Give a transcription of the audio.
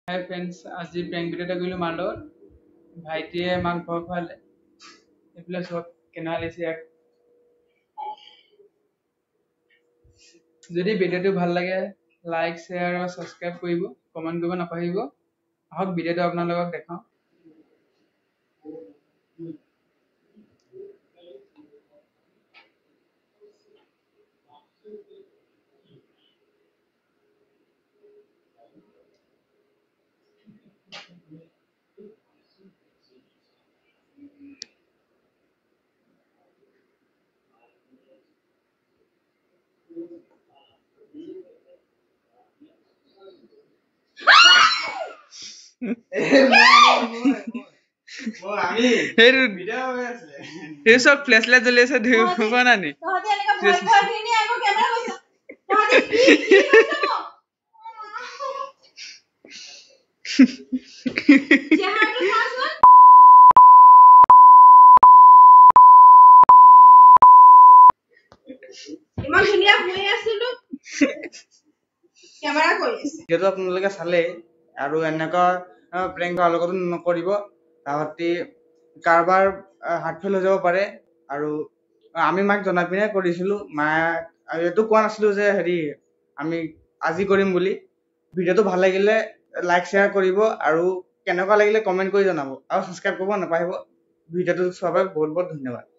হাই friends, আজি prank video' এটা কৰিলোঁ মাৰ লগত। ভাইটিয়ে মাক ভয় খুৱালে। এইবিলাক চব কেনেকুৱা লাগিছে ইয়াক। যদি ভিডিঅ'টো ভাল লাগে লাইক শ্বেয়াৰ আৰু ছাবস্ক্ৰাইব কৰিব, কমেণ্ট কৰিব নাপাহৰিব। আহক ভিডিঅ'টো আপোনালোকক দেখাওঁ। চব ফ্লেশ লাইট জ্বলি আছে, ধৰিব পৰা নাই নি? ইমান ধুনীয়া হৈ আছিল কেমেৰা কৰি আছে। যেটো আপোনালোকে চালে আৰু এনেকুৱা প্ৰেংক হোৱাৰ লগতো নকৰিব, তাহাঁতি কাৰোবাৰ হাৰ্ট ফেইল হৈ যাব পাৰে। আৰু আমি মাক জনাই পিনে কৰিছিলোঁ। মাক এইটো কোৱা নাছিলোঁ যে আমি আজি কৰিম বুলি। ভিডিঅ'টো ভাল লাগিলে লাইক শ্বেয়াৰ কৰিব আৰু কেনেকুৱা লাগিলে কমেণ্ট কৰি জনাব আৰু ছাবস্ক্ৰাইব কৰিব নাপাহৰিব। ভিডিঅ'টো চোৱাৰ বাবে বহুত বহুত ধন্যবাদ।